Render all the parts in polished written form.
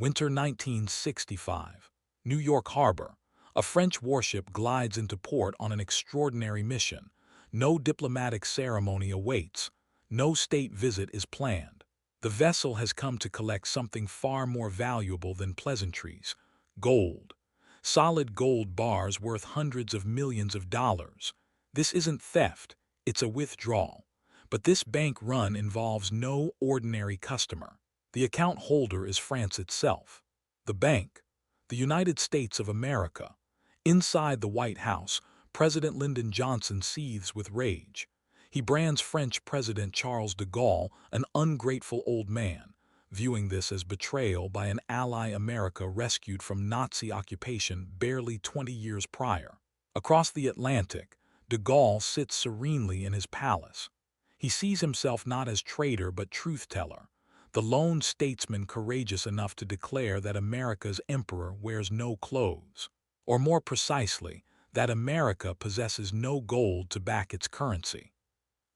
Winter 1965. New York Harbor. A French warship glides into port on an extraordinary mission. No diplomatic ceremony awaits. No state visit is planned. The vessel has come to collect something far more valuable than pleasantries: gold. Solid gold bars worth hundreds of millions of dollars. This isn't theft, it's a withdrawal. But this bank run involves no ordinary customer. The account holder is France itself. The bank, the United States of America. Inside the White House, President Lyndon Johnson seethes with rage. He brands French President Charles de Gaulle an ungrateful old man, viewing this as betrayal by an ally America rescued from Nazi occupation barely 20 years prior. Across the Atlantic, de Gaulle sits serenely in his palace. He sees himself not as traitor but truth-teller, the lone statesman courageous enough to declare that America's emperor wears no clothes, or more precisely, that America possesses no gold to back its currency.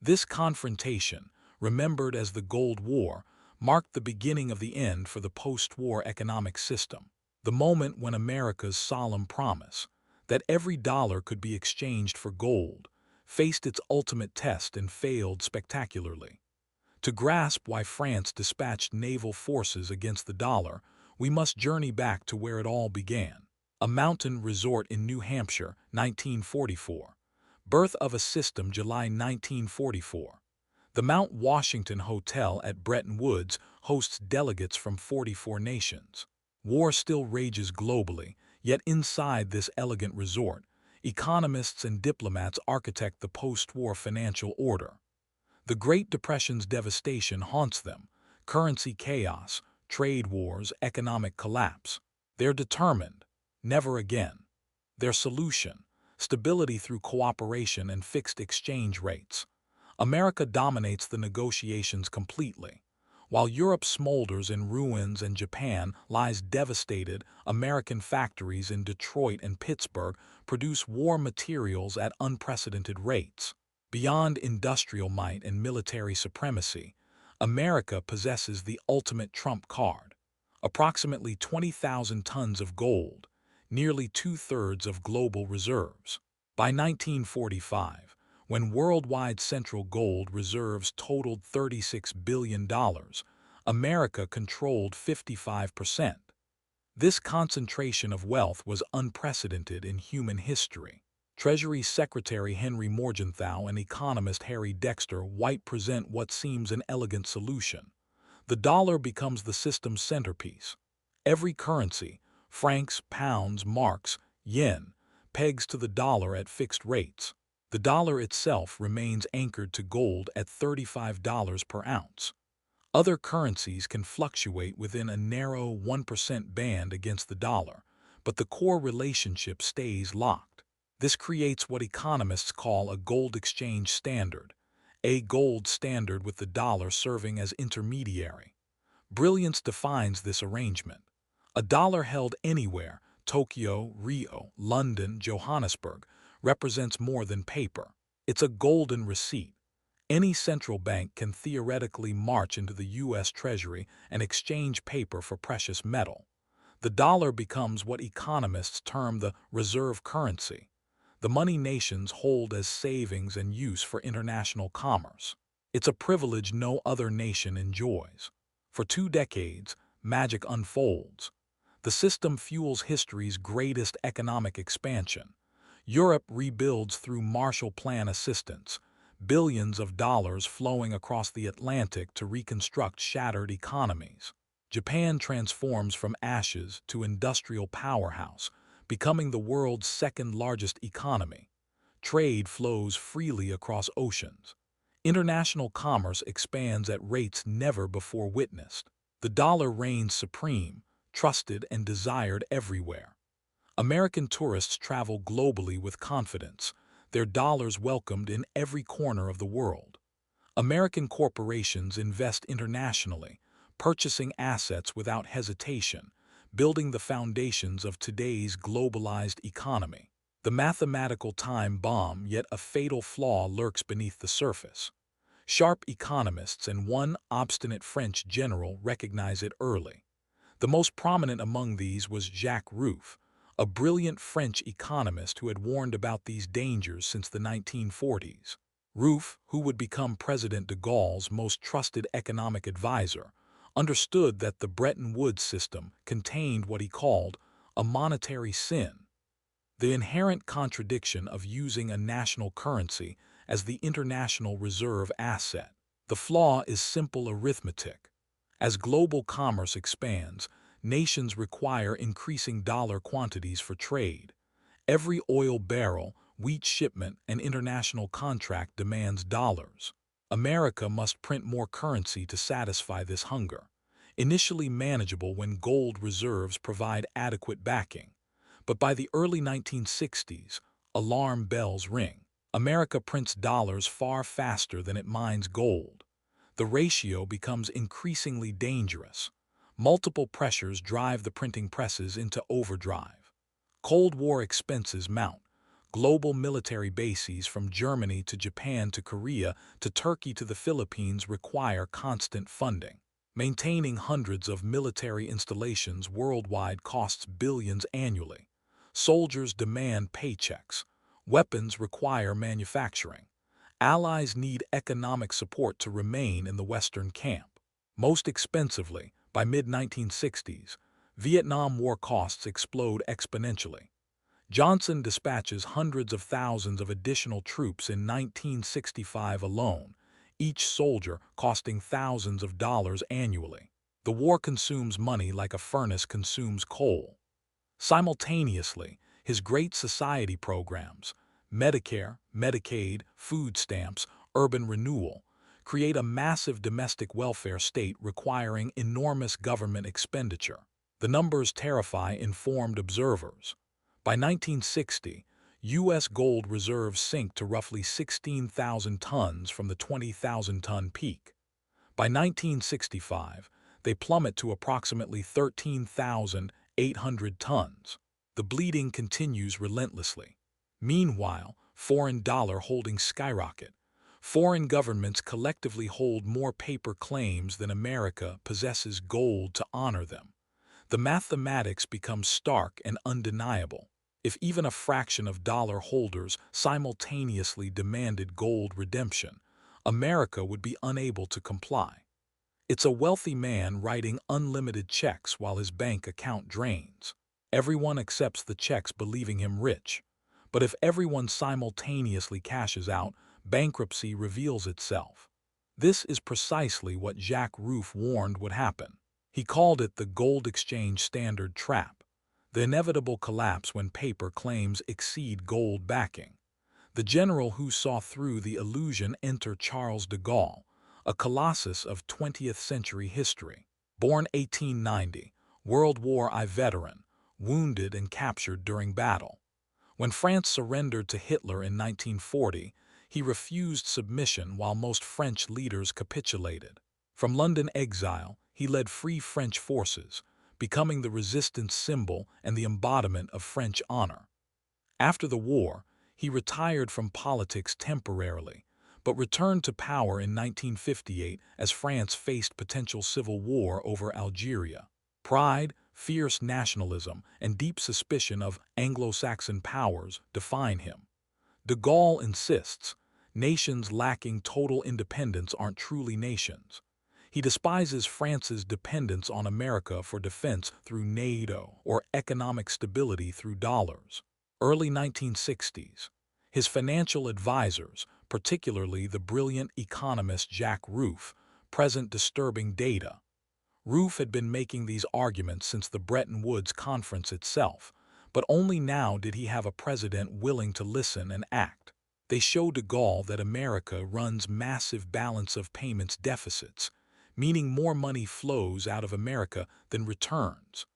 This confrontation, remembered as the Gold War, marked the beginning of the end for the post-war economic system, the moment when America's solemn promise, that every dollar could be exchanged for gold, faced its ultimate test and failed spectacularly. To grasp why France dispatched naval forces against the dollar, we must journey back to where it all began. A mountain resort in New Hampshire, 1944. Birth of a system, July 1944. The Mount Washington Hotel at Bretton Woods hosts delegates from 44 nations. War still rages globally, yet inside this elegant resort, economists and diplomats architect the post-war financial order. The Great Depression's devastation haunts them: currency chaos, trade wars, economic collapse. They're determined: never again. Their solution: stability through cooperation and fixed exchange rates. America dominates the negotiations completely. While Europe smolders in ruins and Japan lies devastated, American factories in Detroit and Pittsburgh produce war materials at unprecedented rates. Beyond industrial might and military supremacy, America possesses the ultimate trump card: approximately 20,000 tons of gold, nearly two-thirds of global reserves. By 1945, when worldwide central gold reserves totaled $36 billion, America controlled 55%. This concentration of wealth was unprecedented in human history. Treasury Secretary Henry Morgenthau and economist Harry Dexter White present what seems an elegant solution. The dollar becomes the system's centerpiece. Every currency, francs, pounds, marks, yen, pegs to the dollar at fixed rates. The dollar itself remains anchored to gold at $35 per ounce. Other currencies can fluctuate within a narrow 1% band against the dollar, but the core relationship stays locked. This creates what economists call a gold exchange standard, a gold standard with the dollar serving as intermediary. Brilliance defines this arrangement. A dollar held anywhere, Tokyo, Rio, London, Johannesburg, represents more than paper. It's a golden receipt. Any central bank can theoretically march into the U.S. Treasury and exchange paper for precious metal. The dollar becomes what economists term the reserve currency, the money nations hold as savings and use for international commerce. It's a privilege no other nation enjoys. For 2 decades, magic unfolds. The system fuels history's greatest economic expansion. Europe rebuilds through Marshall Plan assistance, billions of dollars flowing across the Atlantic to reconstruct shattered economies. Japan transforms from ashes to industrial powerhouse, becoming the world's second-largest economy. Trade flows freely across oceans. International commerce expands at rates never before witnessed. The dollar reigns supreme, trusted and desired everywhere. American tourists travel globally with confidence, their dollars welcomed in every corner of the world. American corporations invest internationally, purchasing assets without hesitation, building the foundations of today's globalized economy. The mathematical time bomb, yet a fatal flaw, lurks beneath the surface. Sharp economists and one obstinate French general recognize it early. The most prominent among these was Jacques Rueff, a brilliant French economist who had warned about these dangers since the 1940s. Rueff, who would become President de Gaulle's most trusted economic advisor, understood that the Bretton Woods system contained what he called a monetary sin, the inherent contradiction of using a national currency as the international reserve asset. The flaw is simple arithmetic. As global commerce expands, nations require increasing dollar quantities for trade. Every oil barrel, wheat shipment, and international contract demands dollars. America must print more currency to satisfy this hunger, initially manageable when gold reserves provide adequate backing. But by the early 1960s, alarm bells ring. America prints dollars far faster than it mines gold. The ratio becomes increasingly dangerous. Multiple pressures drive the printing presses into overdrive. Cold War expenses mount. Global military bases from Germany to Japan to Korea to Turkey to the Philippines require constant funding. Maintaining hundreds of military installations worldwide costs billions annually. Soldiers demand paychecks. Weapons require manufacturing. Allies need economic support to remain in the Western camp. Most expensively, by mid-1960s, Vietnam War costs explode exponentially. Johnson dispatches hundreds of thousands of additional troops in 1965 alone, each soldier costing thousands of dollars annually. The war consumes money like a furnace consumes coal. Simultaneously, his Great Society programs, Medicare, Medicaid, food stamps, urban renewal, create a massive domestic welfare state requiring enormous government expenditure. The numbers terrify informed observers. By 1960, U.S. gold reserves sink to roughly 16,000 tons from the 20,000-ton peak. By 1965, they plummet to approximately 13,800 tons. The bleeding continues relentlessly. Meanwhile, foreign dollar holdings skyrocket. Foreign governments collectively hold more paper claims than America possesses gold to honor them. The mathematics becomes stark and undeniable. If even a fraction of dollar holders simultaneously demanded gold redemption, America would be unable to comply. It's a wealthy man writing unlimited checks while his bank account drains. Everyone accepts the checks believing him rich. But if everyone simultaneously cashes out, bankruptcy reveals itself. This is precisely what Jacques Rueff warned would happen. He called it the gold exchange standard trap, the inevitable collapse when paper claims exceed gold backing. The general who saw through the illusion entered Charles de Gaulle, a colossus of 20th century history. Born 1890, World War I veteran, wounded and captured during battle. When France surrendered to Hitler in 1940, he refused submission while most French leaders capitulated. From London exile, he led Free French forces, becoming the resistance symbol and the embodiment of French honor. After the war, he retired from politics temporarily, but returned to power in 1958 as France faced potential civil war over Algeria. Pride, fierce nationalism, and deep suspicion of Anglo-Saxon powers define him. De Gaulle insists, nations lacking total independence aren't truly nations. He despises France's dependence on America for defense through NATO or economic stability through dollars. Early 1960s. His financial advisors, particularly the brilliant economist Jacques Rueff, present disturbing data. Rueff had been making these arguments since the Bretton Woods conference itself, but only now did he have a president willing to listen and act. They show de Gaulle that America runs massive balance of payments deficits, meaning more money flows out of America than returns.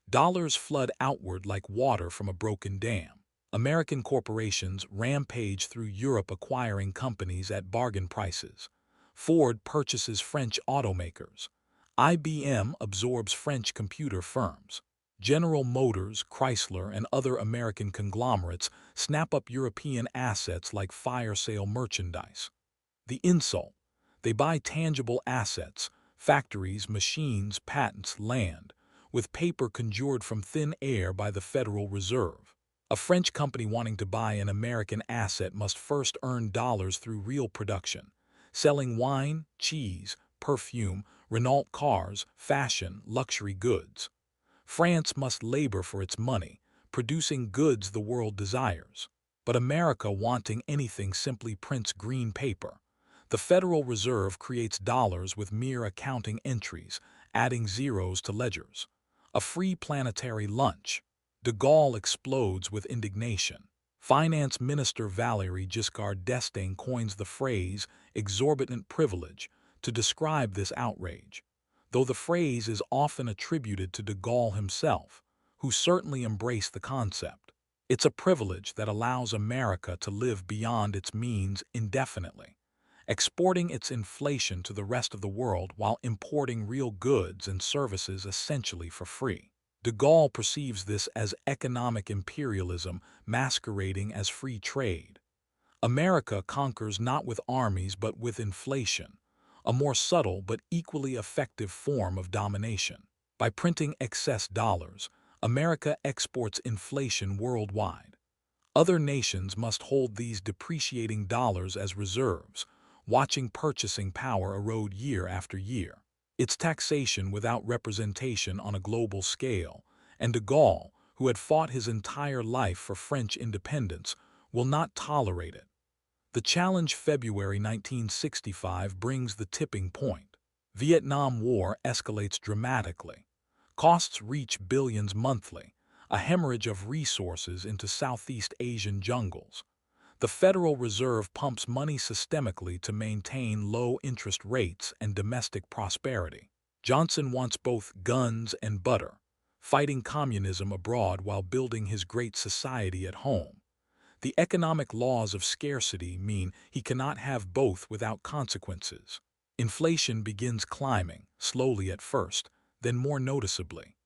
Dollars flood outward like water from a broken dam. American corporations rampage through Europe acquiring companies at bargain prices. Ford purchases French automakers. IBM absorbs French computer firms. General Motors, Chrysler, and other American conglomerates snap up European assets like fire sale merchandise. The insult: they buy tangible assets, factories, machines, patents, land, with paper conjured from thin air by the Federal Reserve. A French company wanting to buy an American asset must first earn dollars through real production, selling wine, cheese, perfume, Renault cars, fashion, luxury goods. France must labor for its money, producing goods the world desires. But America, wanting anything, simply prints green paper. The Federal Reserve creates dollars with mere accounting entries, adding zeros to ledgers. A free planetary lunch. De Gaulle explodes with indignation. Finance Minister Valéry Giscard d'Estaing coins the phrase exorbitant privilege to describe this outrage, though the phrase is often attributed to de Gaulle himself, who certainly embraced the concept. It's a privilege that allows America to live beyond its means indefinitely, exporting its inflation to the rest of the world while importing real goods and services essentially for free. De Gaulle perceives this as economic imperialism masquerading as free trade. America conquers not with armies but with inflation, a more subtle but equally effective form of domination. By printing excess dollars, America exports inflation worldwide. Other nations must hold these depreciating dollars as reserves, watching purchasing power erode year after year. It's taxation without representation on a global scale, and de Gaulle, who had fought his entire life for French independence, will not tolerate it. The challenge February 1965 brings the tipping point. Vietnam War escalates dramatically. Costs reach billions monthly, a hemorrhage of resources into Southeast Asian jungles. The Federal Reserve pumps money systemically to maintain low interest rates and domestic prosperity. Johnson wants both guns and butter, fighting communism abroad while building his great society at home. The economic laws of scarcity mean he cannot have both without consequences. Inflation begins climbing, slowly at first, then more noticeably.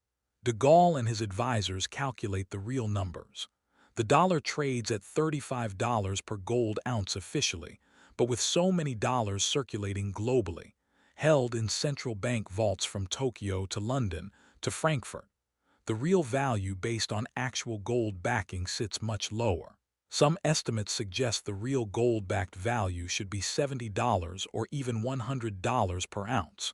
De Gaulle and his advisors calculate the real numbers. The dollar trades at $35 per gold ounce officially, but with so many dollars circulating globally, held in central bank vaults from Tokyo to London to Frankfurt, the real value based on actual gold backing sits much lower. Some estimates suggest the real gold-backed value should be $70 or even $100 per ounce.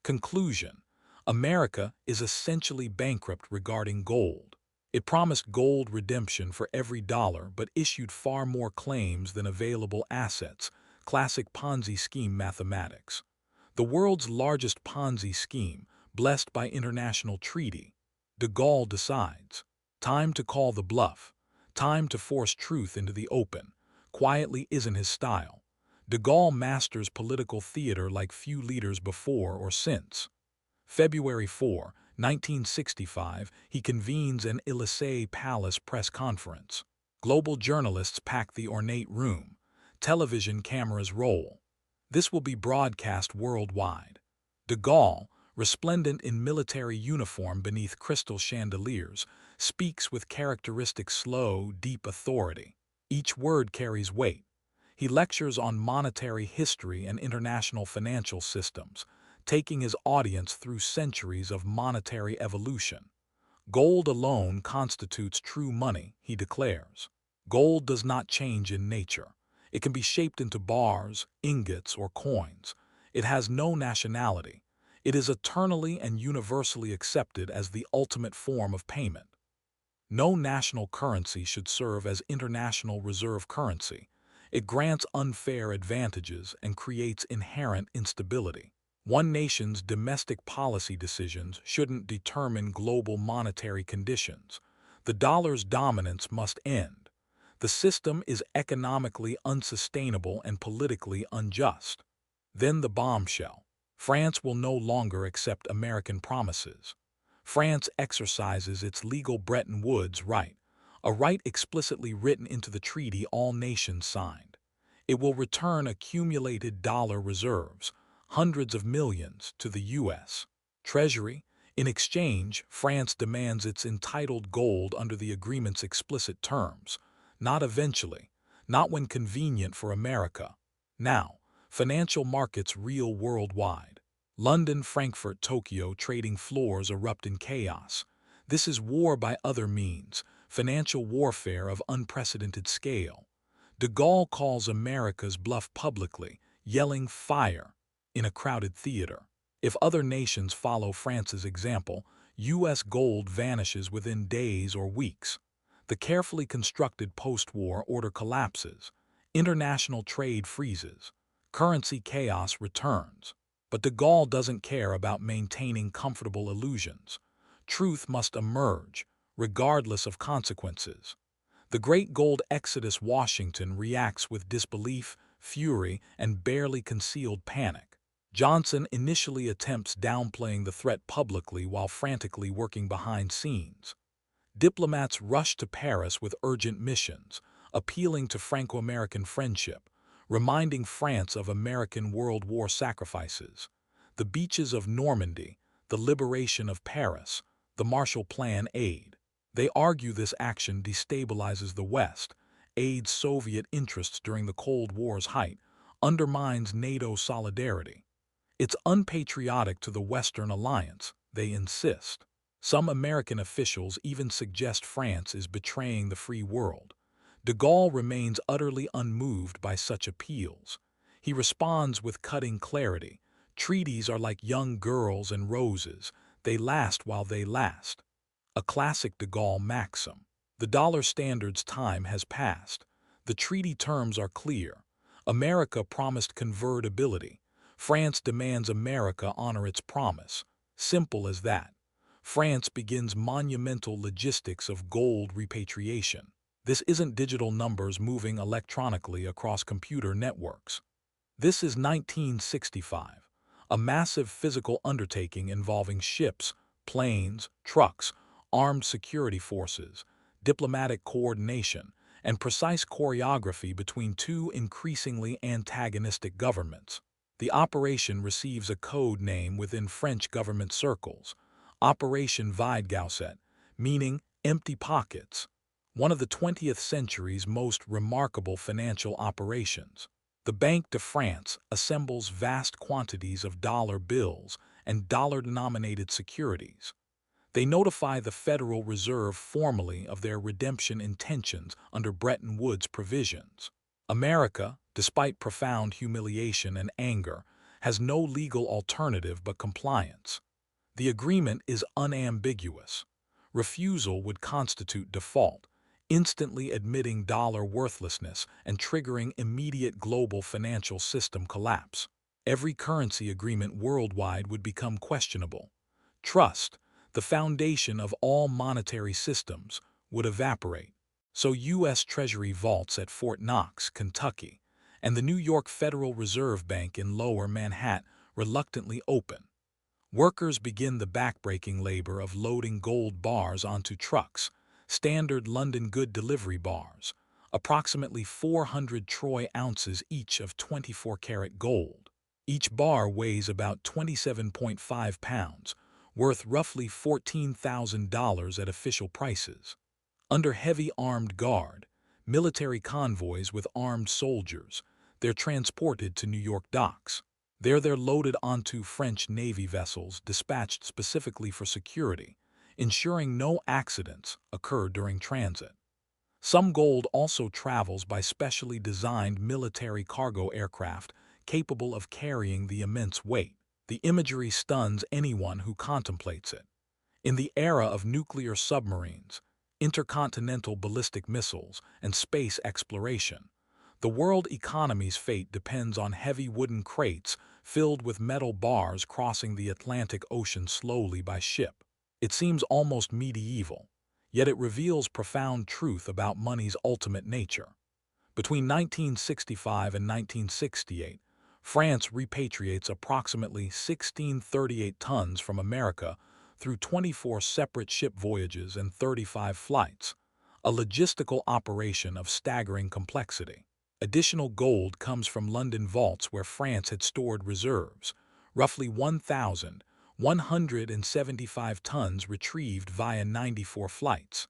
Conclusion: America is essentially bankrupt regarding gold. It promised gold redemption for every dollar but issued far more claims than available assets, classic Ponzi scheme mathematics. The world's largest Ponzi scheme, blessed by international treaty. De Gaulle decides. Time to call the bluff. Time to force truth into the open. Quietly isn't his style. De Gaulle masters political theater like few leaders before or since. February 4, 1965, he convenes an Élysée Palace press conference. Global journalists pack the ornate room. Television cameras roll. This will be broadcast worldwide. De Gaulle, resplendent in military uniform beneath crystal chandeliers, speaks with characteristic slow, deep authority. Each word carries weight. He lectures on monetary history and international financial systems, taking his audience through centuries of monetary evolution. Gold alone constitutes true money, he declares. Gold does not change in nature. It can be shaped into bars, ingots, or coins. It has no nationality. It is eternally and universally accepted as the ultimate form of payment. No national currency should serve as international reserve currency. It grants unfair advantages and creates inherent instability. One nation's domestic policy decisions shouldn't determine global monetary conditions. The dollar's dominance must end. The system is economically unsustainable and politically unjust. Then the bombshell. France will no longer accept American promises. France exercises its legal Bretton Woods right, a right explicitly written into the treaty all nations signed. It will return accumulated dollar reserves, hundreds of millions, to the U.S. Treasury. In exchange, France demands its entitled gold under the agreement's explicit terms, not eventually, not when convenient for America. Now, financial markets reel worldwide. London, Frankfurt, Tokyo trading floors erupt in chaos. This is war by other means, financial warfare of unprecedented scale. De Gaulle calls America's bluff publicly, yelling "fire" in a crowded theater. If other nations follow France's example, U.S. gold vanishes within days or weeks. The carefully constructed post-war order collapses. International trade freezes. Currency chaos returns. But de Gaulle doesn't care about maintaining comfortable illusions. Truth must emerge, regardless of consequences. The Great Gold Exodus. Washington reacts with disbelief, fury, and barely concealed panic. Johnson initially attempts downplaying the threat publicly while frantically working behind scenes. Diplomats rush to Paris with urgent missions, appealing to Franco-American friendship, reminding France of American World War sacrifices. The beaches of Normandy, the liberation of Paris, the Marshall Plan aid. They argue this action destabilizes the West, aids Soviet interests during the Cold War's height, undermines NATO solidarity. It's unpatriotic to the Western alliance, they insist. Some American officials even suggest France is betraying the free world. De Gaulle remains utterly unmoved by such appeals. He responds with cutting clarity. Treaties are like young girls and roses. They last while they last. A classic de Gaulle maxim. The dollar standard's time has passed. The treaty terms are clear. America promised convertibility. France demands America honor its promise. Simple as that. France begins monumental logistics of gold repatriation. This isn't digital numbers moving electronically across computer networks. This is 1965, a massive physical undertaking involving ships, planes, trucks, armed security forces, diplomatic coordination, and precise choreography between two increasingly antagonistic governments. The operation receives a code name within French government circles, Operation Vide Gauset, meaning empty pockets, one of the 20th century's most remarkable financial operations. The Banque de France assembles vast quantities of dollar bills and dollar-denominated securities. They notify the Federal Reserve formally of their redemption intentions under Bretton Woods provisions. America, despite profound humiliation and anger, has no legal alternative but compliance. The agreement is unambiguous. Refusal would constitute default, instantly admitting dollar worthlessness and triggering immediate global financial system collapse. Every currency agreement worldwide would become questionable. Trust, the foundation of all monetary systems, would evaporate. So U.S. Treasury vaults at Fort Knox, Kentucky, and the New York Federal Reserve Bank in Lower Manhattan reluctantly open. Workers begin the backbreaking labor of loading gold bars onto trucks, standard London good delivery bars, approximately 400 troy ounces each of 24-karat gold. Each bar weighs about 27.5 pounds, worth roughly $14,000 at official prices. Under heavy armed guard, military convoys with armed soldiers, they're transported to New York docks. There they're loaded onto French Navy vessels dispatched specifically for security, ensuring no accidents occur during transit. Some gold also travels by specially designed military cargo aircraft capable of carrying the immense weight. The imagery stuns anyone who contemplates it. In the era of nuclear submarines, intercontinental ballistic missiles, and space exploration, the world economy's fate depends on heavy wooden crates filled with metal bars crossing the Atlantic Ocean slowly by ship. It seems almost medieval, yet it reveals profound truth about money's ultimate nature. Between 1965 and 1968, France repatriates approximately 1638 tons from America through 24 separate ship voyages and 35 flights, a logistical operation of staggering complexity. Additional gold comes from London vaults where France had stored reserves, roughly 1,175 tons retrieved via 94 flights.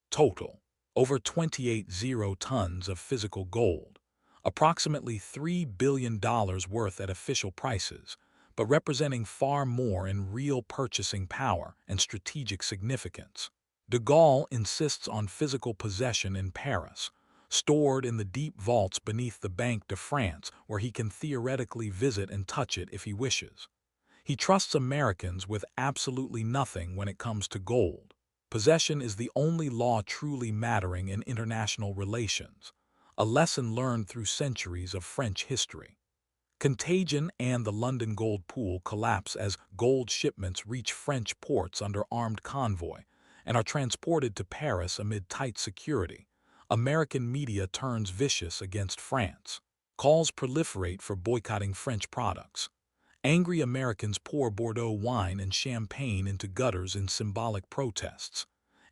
Total, over 28,000 tons of physical gold, approximately $3 billion worth at official prices, but representing far more in real purchasing power and strategic significance. De Gaulle insists on physical possession in Paris, stored in the deep vaults beneath the Banque de France, where he can theoretically visit and touch it if he wishes. He trusts Americans with absolutely nothing when it comes to gold. Possession is the only law truly mattering in international relations, a lesson learned through centuries of French history. Contagion and the London gold pool collapse as gold shipments reach French ports under armed convoy and are transported to Paris amid tight security. American media turns vicious against France. Calls proliferate for boycotting French products. Angry Americans pour Bordeaux wine and champagne into gutters in symbolic protests.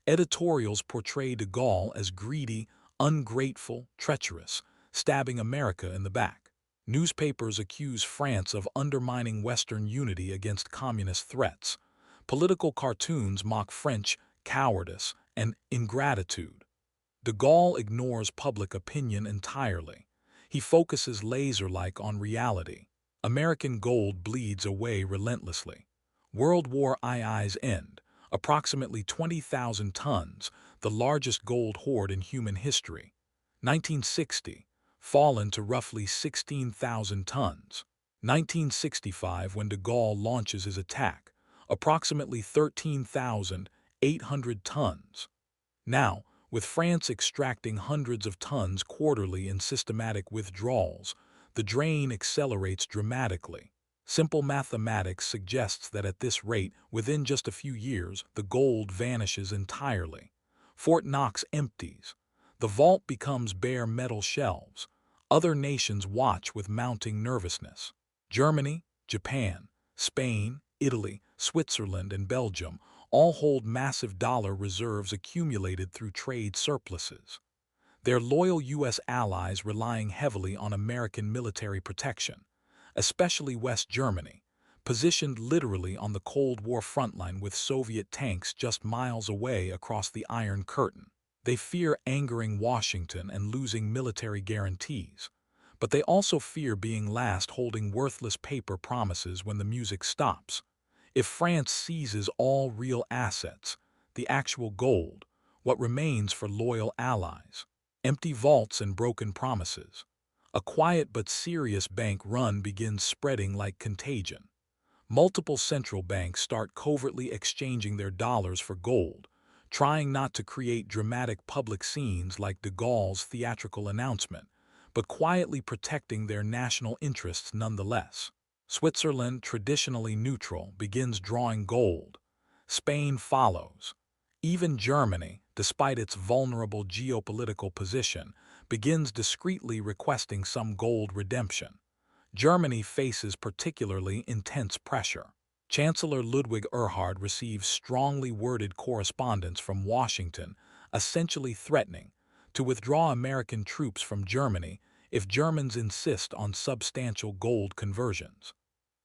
Editorials portray de Gaulle as greedy, ungrateful, treacherous, stabbing America in the back. Newspapers accuse France of undermining Western unity against communist threats. Political cartoons mock French cowardice and ingratitude. De Gaulle ignores public opinion entirely. He focuses laser-like on reality. American gold bleeds away relentlessly. World War II's end, approximately 20,000 tons, the largest gold hoard in human history. 1960, fallen to roughly 16,000 tons. 1965, when de Gaulle launches his attack, approximately 13,800 tons. Now, with France extracting hundreds of tons quarterly in systematic withdrawals, the drain accelerates dramatically. Simple mathematics suggests that at this rate, within just a few years, the gold vanishes entirely. Fort Knox empties. The vault becomes bare metal shelves. Other nations watch with mounting nervousness. Germany, Japan, Spain, Italy, Switzerland, and Belgium all hold massive dollar reserves accumulated through trade surpluses. Their loyal U.S. allies relying heavily on American military protection, especially West Germany, positioned literally on the Cold War frontline with Soviet tanks just miles away across the Iron Curtain. They fear angering Washington and losing military guarantees, but they also fear being last holding worthless paper promises when the music stops. If France seizes all real assets, the actual gold, what remains for loyal allies? Empty vaults and broken promises. A quiet but serious bank run begins spreading like contagion. Multiple central banks start covertly exchanging their dollars for gold, trying not to create dramatic public scenes like de Gaulle's theatrical announcement, but quietly protecting their national interests nonetheless. Switzerland, traditionally neutral, begins drawing gold. Spain follows. Even Germany, despite its vulnerable geopolitical position, begins discreetly requesting some gold redemption. Germany faces particularly intense pressure. Chancellor Ludwig Erhard receives strongly worded correspondence from Washington, essentially threatening to withdraw American troops from Germany if Germans insist on substantial gold conversions.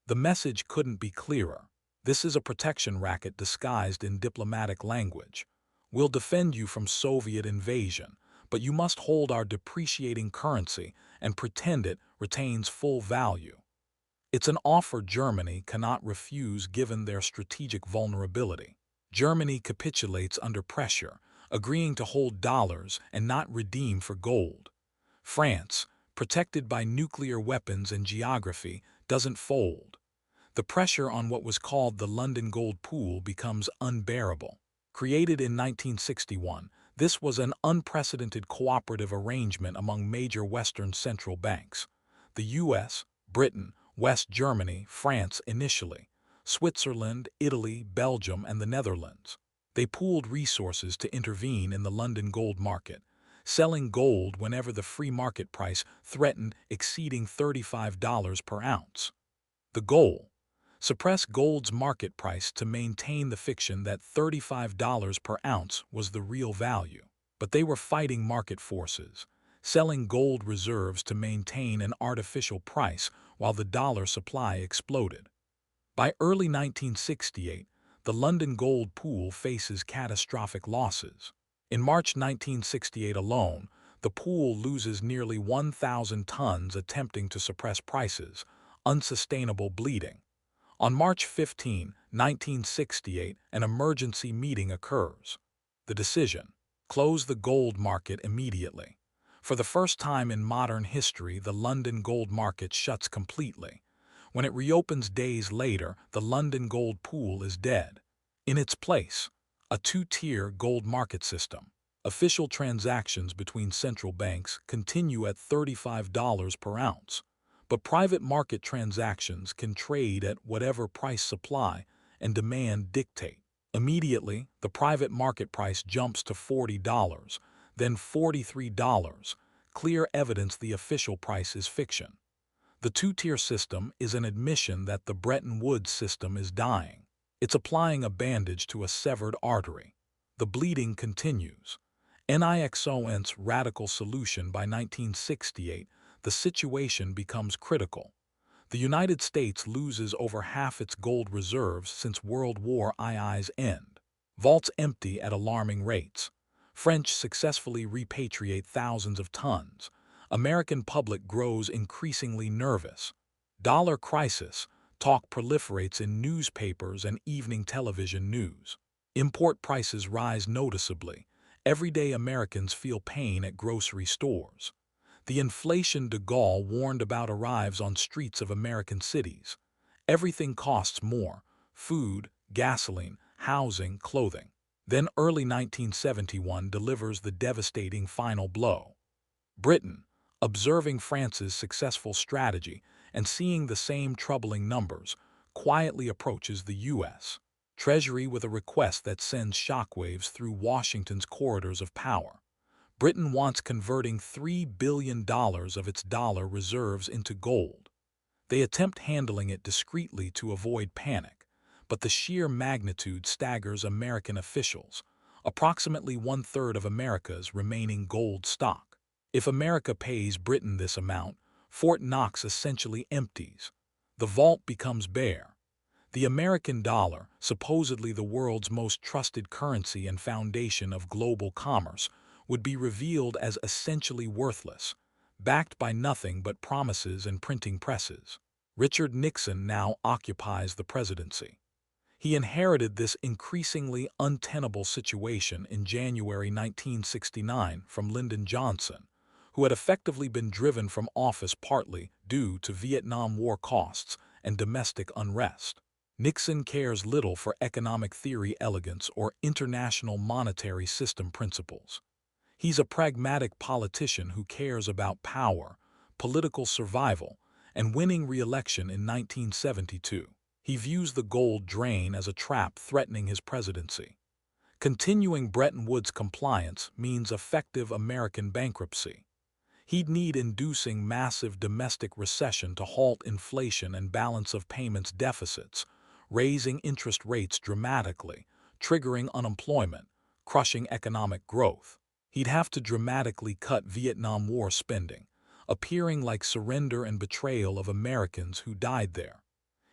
The message couldn't be clearer. This is a protection racket disguised in diplomatic language. We'll defend you from Soviet invasion, but you must hold our depreciating currency and pretend it retains full value. It's an offer Germany cannot refuse given their strategic vulnerability. Germany capitulates under pressure, agreeing to hold dollars and not redeem for gold. France, protected by nuclear weapons and geography, doesn't fold. The pressure on what was called the London Gold Pool becomes unbearable. Created in 1961, this was an unprecedented cooperative arrangement among major Western central banks. The U.S., Britain, West Germany, France initially, Switzerland, Italy, Belgium, and the Netherlands. They pooled resources to intervene in the London gold market, selling gold whenever the free market price threatened exceeding $35 per ounce. The goal: suppress gold's market price to maintain the fiction that $35 per ounce was the real value. But they were fighting market forces, selling gold reserves to maintain an artificial price while the dollar supply exploded. By early 1968, the London gold pool faces catastrophic losses. In March 1968 alone, the pool loses nearly 1,000 tons attempting to suppress prices, unsustainable bleeding. On March 15, 1968, an emergency meeting occurs. The decision: close the gold market immediately. For the first time in modern history, the London gold market shuts completely. When it reopens days later, the London gold pool is dead. In its place, a two-tier gold market system. Official transactions between central banks continue at $35 per ounce, but private market transactions can trade at whatever price supply and demand dictate. Immediately, the private market price jumps to $40, then $43, clear evidence the official price is fiction. The two-tier system is an admission that the Bretton Woods system is dying. It's applying a bandage to a severed artery. The bleeding continues. Nixon's radical solution: by 1968, the situation becomes critical. The United States loses over half its gold reserves since World War II's end. Vaults empty at alarming rates. French successfully repatriate thousands of tons. American public grows increasingly nervous. Dollar crisis. Talk proliferates in newspapers and evening television news. Import prices rise noticeably. Everyday Americans feel pain at grocery stores. The inflation de Gaulle warned about arrives on streets of American cities. Everything costs more: food, gasoline, housing, clothing. Then early 1971 delivers the devastating final blow. Britain, observing France's successful strategy and seeing the same troubling numbers, quietly approaches the U.S. Treasury with a request that sends shockwaves through Washington's corridors of power. Britain wants converting $3 billion of its dollar reserves into gold. They attempt handling it discreetly to avoid panic, but the sheer magnitude staggers American officials. Approximately one-third of America's remaining gold stock. If America pays Britain this amount, Fort Knox essentially empties. The vault becomes bare. The American dollar, supposedly the world's most trusted currency and foundation of global commerce, would be revealed as essentially worthless, backed by nothing but promises and printing presses. Richard Nixon now occupies the presidency. He inherited this increasingly untenable situation in January 1969 from Lyndon Johnson, who had effectively been driven from office partly due to Vietnam War costs and domestic unrest. Nixon cares little for economic theory elegance or international monetary system principles. He's a pragmatic politician who cares about power, political survival, and winning re-election in 1972. He views the gold drain as a trap threatening his presidency. Continuing Bretton Woods compliance means effective American bankruptcy. He'd need inducing massive domestic recession to halt inflation and balance of payments deficits, raising interest rates dramatically, triggering unemployment, crushing economic growth. He'd have to dramatically cut Vietnam War spending, appearing like surrender and betrayal of Americans who died there.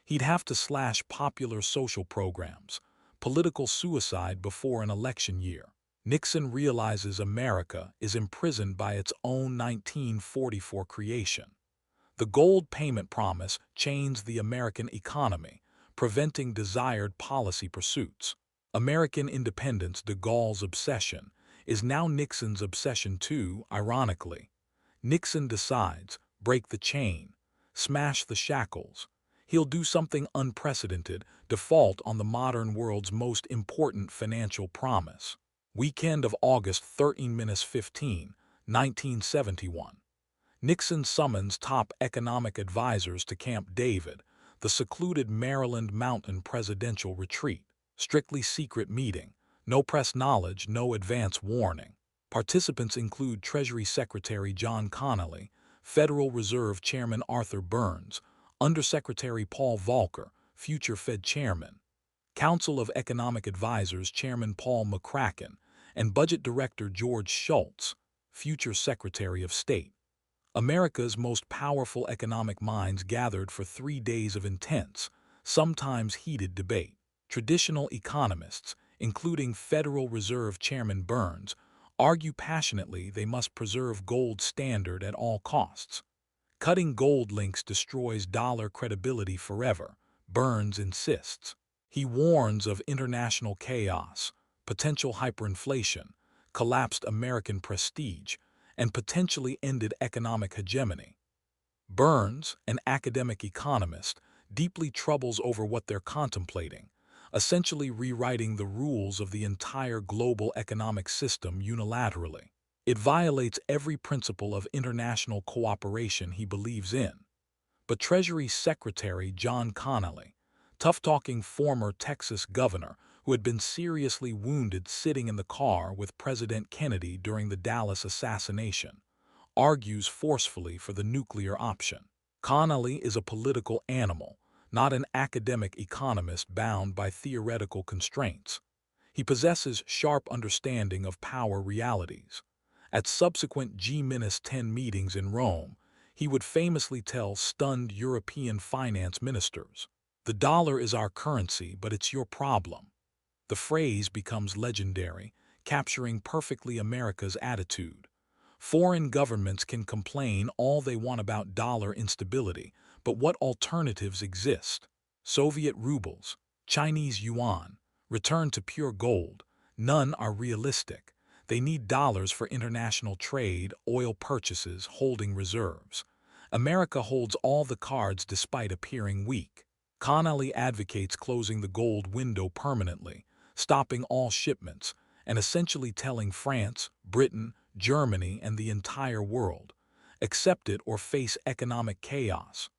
He'd have to slash popular social programs, political suicide before an election year. Nixon realizes America is imprisoned by its own 1944 creation. The gold payment promise chains the American economy, preventing desired policy pursuits. American independence, de Gaulle's obsession, is now Nixon's obsession too, ironically. Nixon decides, break the chain, smash the shackles. He'll do something unprecedented, default on the modern world's most important financial promise. Weekend of August 13-15, 1971. Nixon summons top economic advisors to Camp David, the secluded Maryland mountain presidential retreat. Strictly secret meeting. No press knowledge, no advance warning. Participants include Treasury Secretary John Connally, Federal Reserve Chairman Arthur Burns, Undersecretary Paul Volcker, future Fed Chairman, Council of Economic Advisors Chairman Paul McCracken, and Budget Director George Shultz, future Secretary of State. America's most powerful economic minds gathered for 3 days of intense, sometimes heated debate. Traditional economists, including Federal Reserve Chairman Burns, argue passionately they must preserve gold standard at all costs. Cutting gold links destroys dollar credibility forever, Burns insists. He warns of international chaos, potential hyperinflation, collapsed American prestige, and potentially ended economic hegemony. Burns, an academic economist, deeply troubles over what they're contemplating, essentially rewriting the rules of the entire global economic system unilaterally. It violates every principle of international cooperation he believes in. But Treasury Secretary John Connally, tough-talking former Texas governor who had been seriously wounded sitting in the car with President Kennedy during the Dallas assassination, argues forcefully for the nuclear option. Connally is a political animal, not an academic economist bound by theoretical constraints. He possesses sharp understanding of power realities. At subsequent G-10 meetings in Rome, he would famously tell stunned European finance ministers, "The dollar is our currency, but it's your problem." The phrase becomes legendary, capturing perfectly America's attitude. Foreign governments can complain all they want about dollar instability, but what alternatives exist? Soviet rubles, Chinese yuan, return to pure gold. None are realistic. They need dollars for international trade, oil purchases, holding reserves. America holds all the cards despite appearing weak. Connally advocates closing the gold window permanently, stopping all shipments, and essentially telling France, Britain, Germany, and the entire world, accept it or face economic chaos.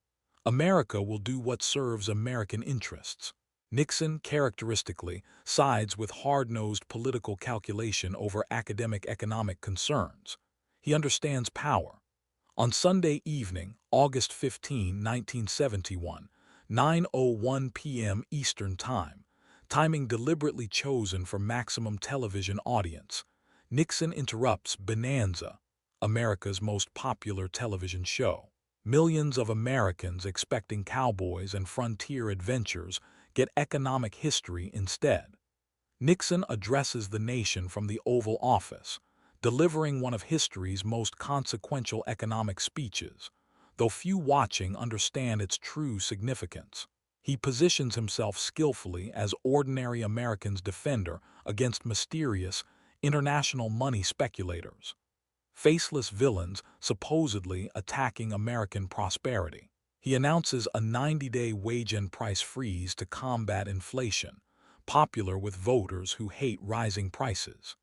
America will do what serves American interests. Nixon, characteristically, sides with hard-nosed political calculation over academic economic concerns. He understands power. On Sunday evening, August 15, 1971, 9:01 p.m. Eastern Time, timing deliberately chosen for maximum television audience, Nixon interrupts Bonanza, America's most popular television show. Millions of Americans expecting cowboys and frontier adventures get economic history instead. Nixon addresses the nation from the Oval Office, delivering one of history's most consequential economic speeches, though few watching understand its true significance. He positions himself skillfully as ordinary Americans' defender against mysterious, international money speculators, faceless villains supposedly attacking American prosperity. He announces a 90-day wage and price freeze to combat inflation, popular with voters who hate rising prices.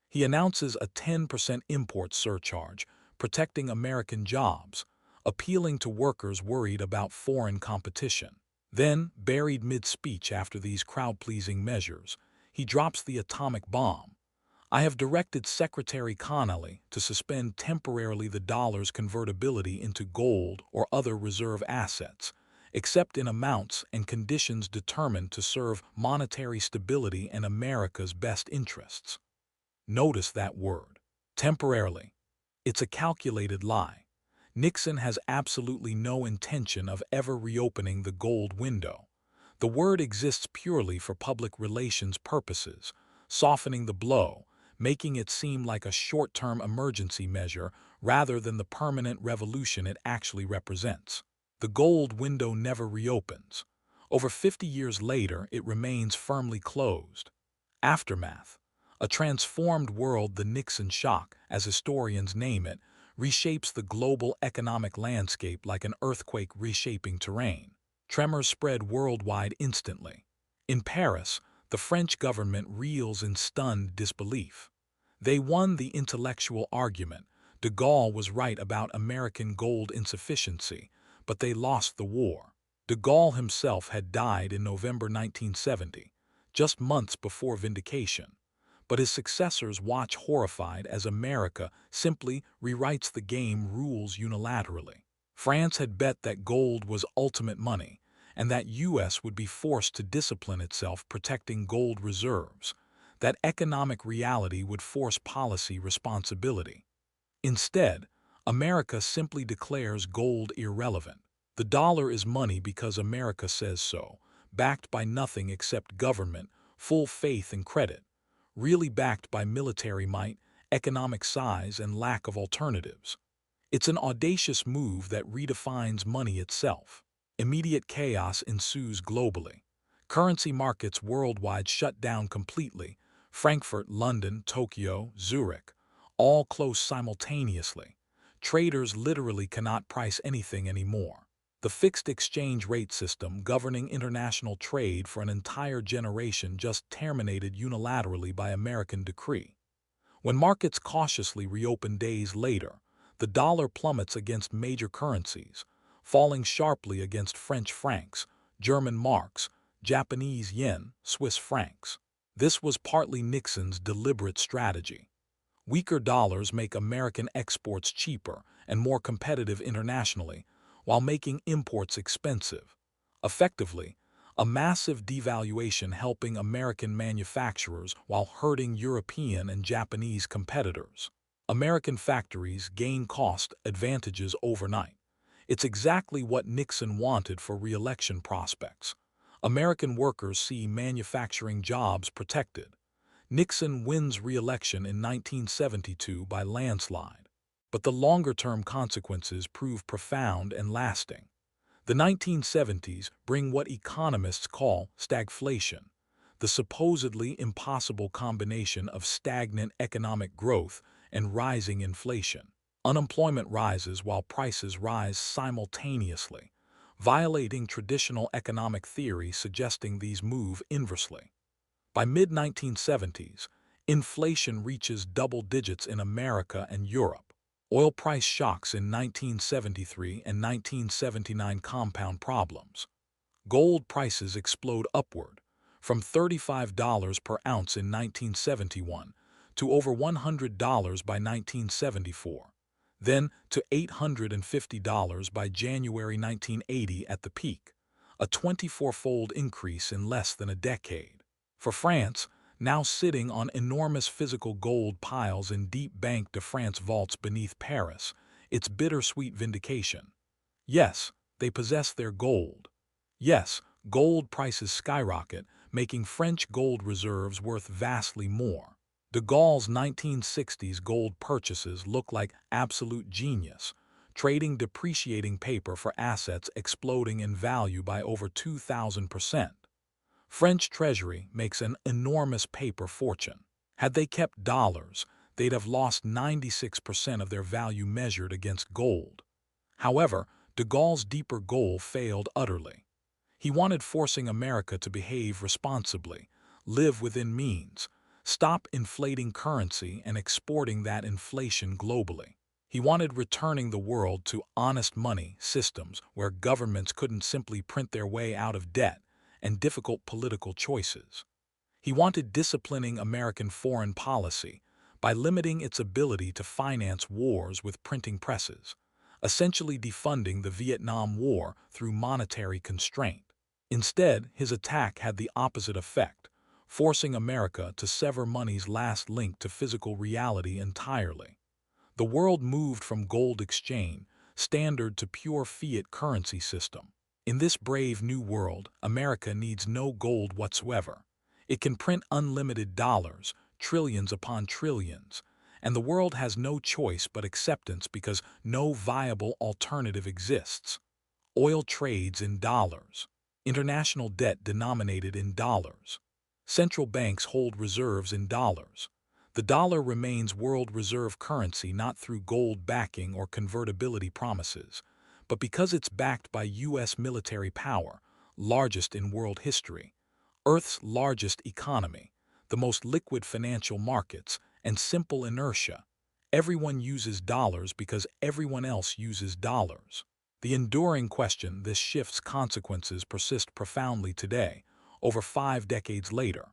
He announces a 10% import surcharge, protecting American jobs, appealing to workers worried about foreign competition. Then, buried mid-speech after these crowd-pleasing measures, he drops the atomic bomb. "I have directed Secretary Connally to suspend temporarily the dollar's convertibility into gold or other reserve assets, except in amounts and conditions determined to serve monetary stability and America's best interests." Notice that word, temporarily. It's a calculated lie. Nixon has absolutely no intention of ever reopening the gold window. The word exists purely for public relations purposes, softening the blow, making it seem like a short-term emergency measure rather than the permanent revolution it actually represents. The gold window never reopens. Over 50 years later, it remains firmly closed. Aftermath. A transformed world, the Nixon shock, as historians name it, reshapes the global economic landscape like an earthquake reshaping terrain. Tremors spread worldwide instantly. In Paris, the French government reels in stunned disbelief. They won the intellectual argument. De Gaulle was right about American gold insufficiency, but they lost the war. De Gaulle himself had died in November 1970, just months before vindication. But his successors watch horrified as America simply rewrites the game rules unilaterally. France had bet that gold was ultimate money, and that U.S. would be forced to discipline itself protecting gold reserves. That economic reality would force policy responsibility. Instead, America simply declares gold irrelevant. The dollar is money because America says so, backed by nothing except government, full faith and credit, really backed by military might, economic size, and lack of alternatives. It's an audacious move that redefines money itself. Immediate chaos ensues globally. Currency markets worldwide shut down completely. Frankfurt, London, Tokyo, Zurich, all close simultaneously. Traders literally cannot price anything anymore. The fixed exchange rate system governing international trade for an entire generation just terminated unilaterally by American decree. When markets cautiously reopen days later, the dollar plummets against major currencies, falling sharply against French francs, German marks, Japanese yen, Swiss francs. This was partly Nixon's deliberate strategy. Weaker dollars make American exports cheaper and more competitive internationally, while making imports expensive. Effectively, a massive devaluation helping American manufacturers while hurting European and Japanese competitors. American factories gain cost advantages overnight. It's exactly what Nixon wanted for re-election prospects. American workers see manufacturing jobs protected. Nixon wins re-election in 1972 by landslide. But the longer-term consequences prove profound and lasting. The 1970s bring what economists call stagflation, the supposedly impossible combination of stagnant economic growth and rising inflation. Unemployment rises while prices rise simultaneously, violating traditional economic theory suggesting these move inversely. By mid-1970s, inflation reaches double digits in America and Europe. Oil price shocks in 1973 and 1979 compound problems. Gold prices explode upward, from $35 per ounce in 1971 to over $100 by 1974, then to $850 by January 1980 at the peak, a 24-fold increase in less than a decade. For France, now sitting on enormous physical gold piles in deep Banque de France vaults beneath Paris, it's bittersweet vindication. Yes, they possess their gold. Yes, gold prices skyrocket, making French gold reserves worth vastly more. De Gaulle's 1960s gold purchases look like absolute genius, trading depreciating paper for assets exploding in value by over 2,000%. French treasury makes an enormous paper fortune. Had they kept dollars, they'd have lost 96% of their value measured against gold. However, de Gaulle's deeper goal failed utterly. He wanted forcing America to behave responsibly, live within means, stop inflating currency and exporting that inflation globally. He wanted returning the world to honest money systems where governments couldn't simply print their way out of debt and difficult political choices. He wanted disciplining American foreign policy by limiting its ability to finance wars with printing presses, essentially defunding the Vietnam War through monetary constraint. Instead, his attack had the opposite effect, forcing America to sever money's last link to physical reality entirely. The world moved from gold exchange standard to pure fiat currency system. In this brave new world, America needs no gold whatsoever. It can print unlimited dollars, trillions upon trillions, and the world has no choice but acceptance because no viable alternative exists. Oil trades in dollars. International debt denominated in dollars. Central banks hold reserves in dollars. The dollar remains world reserve currency not through gold backing or convertibility promises, but because it's backed by U.S. military power, largest in world history, Earth's largest economy, the most liquid financial markets, and simple inertia. Everyone uses dollars because everyone else uses dollars. The enduring question this shift's consequences persist profoundly today, over 5 decades later.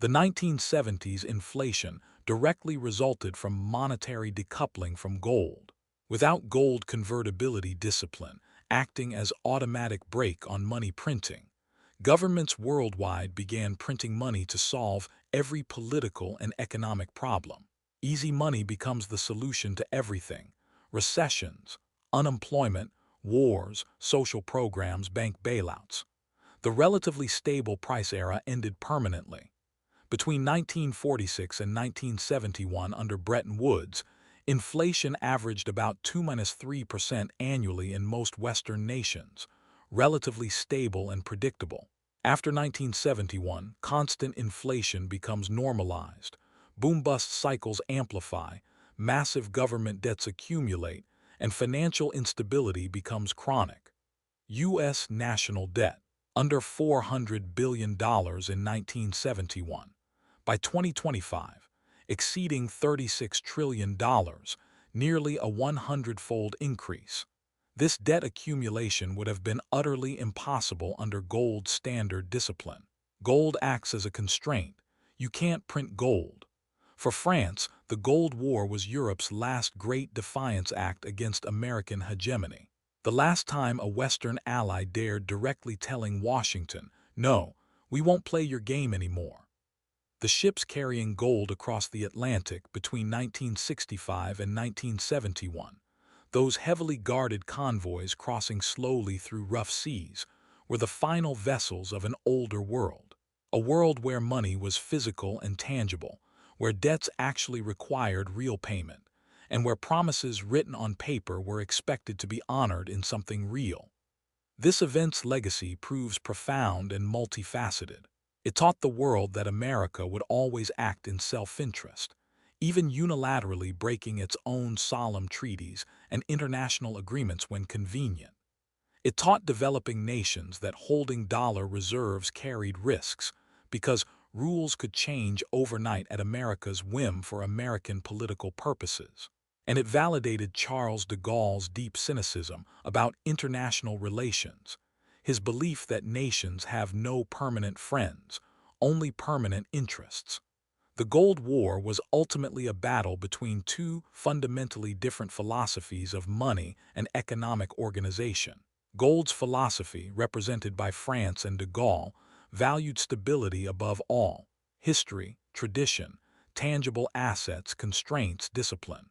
The 1970s inflation directly resulted from monetary decoupling from gold. Without gold convertibility discipline acting as automatic brake on money printing, governments worldwide began printing money to solve every political and economic problem. Easy money becomes the solution to everything: recessions, unemployment, wars, social programs, bank bailouts. The relatively stable price era ended permanently. Between 1946 and 1971 under Bretton Woods, inflation averaged about 2–3% annually in most Western nations, relatively stable and predictable. After 1971, constant inflation becomes normalized. Boom-bust cycles amplify, massive government debts accumulate, and financial instability becomes chronic. U.S. national debt, under $400 billion in 1971. By 2025, exceeding $36 trillion, nearly a 100-fold increase. This debt accumulation would have been utterly impossible under gold standard discipline. Gold acts as a constraint. You can't print gold. For France, the Gold War was Europe's last great defiance act against American hegemony. The last time a Western ally dared directly telling Washington, "No, we won't play your game anymore." The ships carrying gold across the Atlantic between 1965 and 1971, those heavily guarded convoys crossing slowly through rough seas, were the final vessels of an older world. A world where money was physical and tangible, where debts actually required real payment, and where promises written on paper were expected to be honored in something real. This event's legacy proves profound and multifaceted. It taught the world that America would always act in self-interest, even unilaterally breaking its own solemn treaties and international agreements when convenient. It taught developing nations that holding dollar reserves carried risks, because rules could change overnight at America's whim for American political purposes. And it validated Charles de Gaulle's deep cynicism about international relations, his belief that nations have no permanent friends, only permanent interests. The Gold War was ultimately a battle between two fundamentally different philosophies of money and economic organization. Gold's philosophy, represented by France and de Gaulle, valued stability above all: history, tradition, tangible assets, constraints, discipline.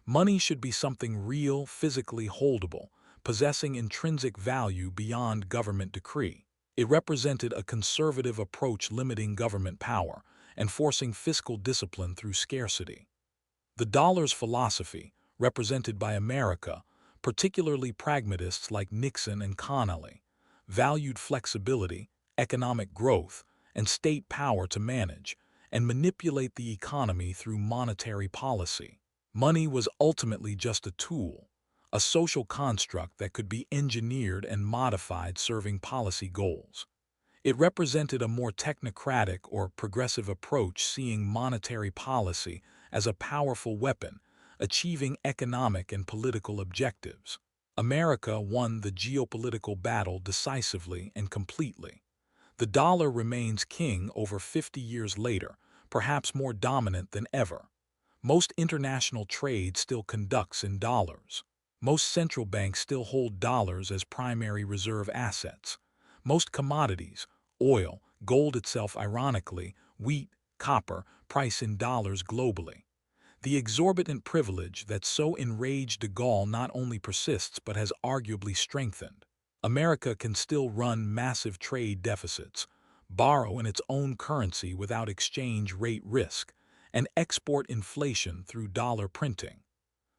Money should be something real, physically holdable, possessing intrinsic value beyond government decree. It represented a conservative approach limiting government power and forcing fiscal discipline through scarcity. The dollar's philosophy, represented by America, particularly pragmatists like Nixon and Connally, valued flexibility, economic growth, and state power to manage and manipulate the economy through monetary policy. Money was ultimately just a tool, a social construct that could be engineered and modified serving policy goals. It represented a more technocratic or progressive approach, seeing monetary policy as a powerful weapon, achieving economic and political objectives. America won the geopolitical battle decisively and completely. The dollar remains king over 50 years later, perhaps more dominant than ever. Most international trade still conducts in dollars. Most central banks still hold dollars as primary reserve assets. Most commodities, oil, gold itself ironically, wheat, copper, price in dollars globally. The exorbitant privilege that so enraged de Gaulle not only persists but has arguably strengthened. America can still run massive trade deficits, borrow in its own currency without exchange rate risk, and export inflation through dollar printing.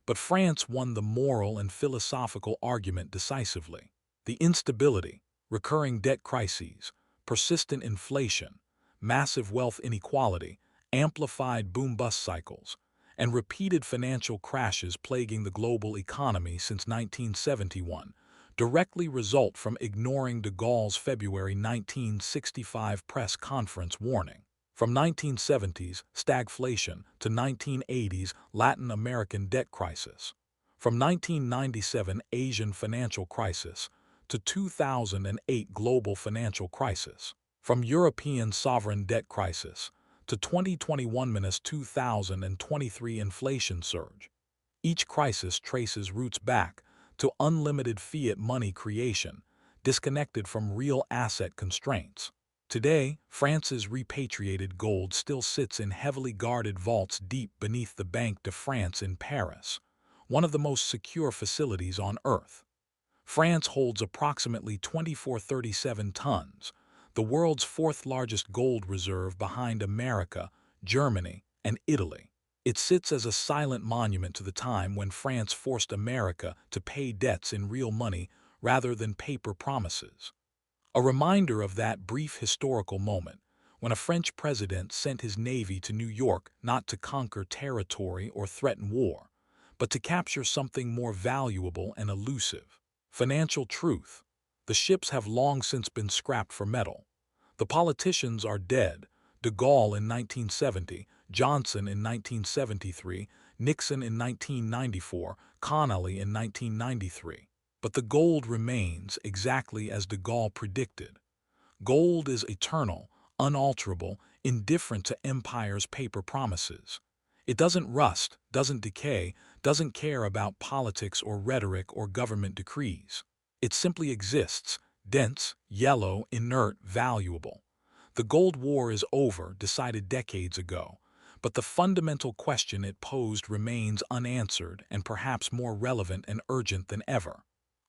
But France won the moral and philosophical argument decisively. The instability, recurring debt crises, persistent inflation, massive wealth inequality, amplified boom-bust cycles, and repeated financial crashes plaguing the global economy since 1971 directly result from ignoring de Gaulle's February 1965 press conference warning. From 1970s stagflation to 1980s Latin American debt crisis. From 1997 Asian financial crisis to 2008 global financial crisis. From European sovereign debt crisis to 2021-2023 inflation surge. Each crisis traces roots back to unlimited fiat money creation, disconnected from real asset constraints. Today, France's repatriated gold still sits in heavily guarded vaults deep beneath the Banque de France in Paris, one of the most secure facilities on Earth. France holds approximately 2437 tons, the world's fourth largest gold reserve behind America, Germany, and Italy. It sits as a silent monument to the time when France forced America to pay debts in real money rather than paper promises. A reminder of that brief historical moment when a French president sent his navy to New York not to conquer territory or threaten war, but to capture something more valuable and elusive: financial truth. The ships have long since been scrapped for metal. The politicians are dead: de Gaulle in 1970, Johnson in 1973, Nixon in 1994, Connally in 1993. But the gold remains exactly as de Gaulle predicted. Gold is eternal, unalterable, indifferent to empire's paper promises. It doesn't rust, doesn't decay, doesn't care about politics or rhetoric or government decrees. It simply exists, dense, yellow, inert, valuable. The Gold War is over, decided decades ago, but the fundamental question it posed remains unanswered and perhaps more relevant and urgent than ever.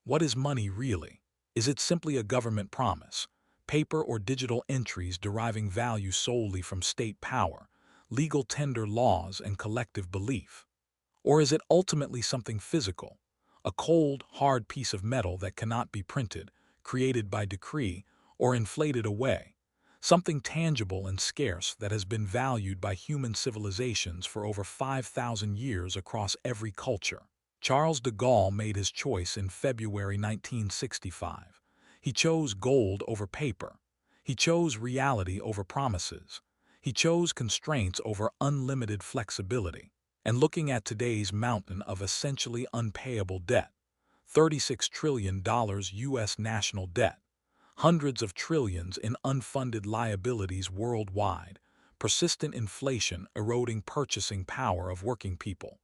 What is money really? Is it simply a government promise, paper or digital entries deriving value solely from state power, legal tender laws, and collective belief? Or is it ultimately something physical, a cold, hard piece of metal that cannot be printed, created by decree, or inflated away? Something tangible and scarce that has been valued by human civilizations for over 5,000 years across every culture. Charles de Gaulle made his choice in February 1965. He chose gold over paper. He chose reality over promises. He chose constraints over unlimited flexibility. And looking at today's mountain of essentially unpayable debt, $36 trillion U.S. national debt, hundreds of trillions in unfunded liabilities worldwide, persistent inflation eroding purchasing power of working people,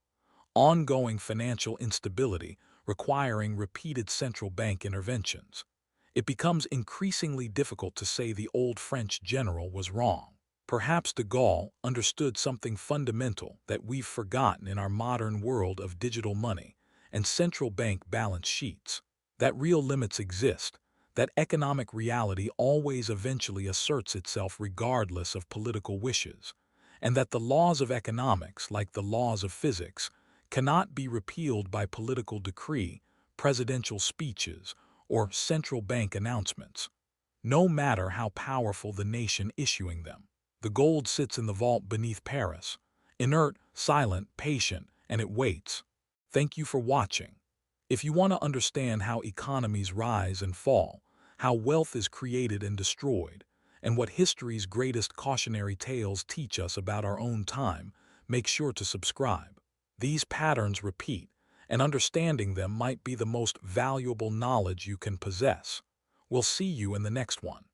ongoing financial instability requiring repeated central bank interventions, it becomes increasingly difficult to say the old French general was wrong. Perhaps de Gaulle understood something fundamental that we've forgotten in our modern world of digital money and central bank balance sheets: that real limits exist, that economic reality always eventually asserts itself regardless of political wishes, and that the laws of economics, like the laws of physics, cannot be repealed by political decree, presidential speeches, or central bank announcements, no matter how powerful the nation issuing them. The gold sits in the vault beneath Paris, inert, silent, patient, and it waits. Thank you for watching. If you want to understand how economies rise and fall, how wealth is created and destroyed, and what history's greatest cautionary tales teach us about our own time, make sure to subscribe. These patterns repeat, and understanding them might be the most valuable knowledge you can possess. We'll see you in the next one.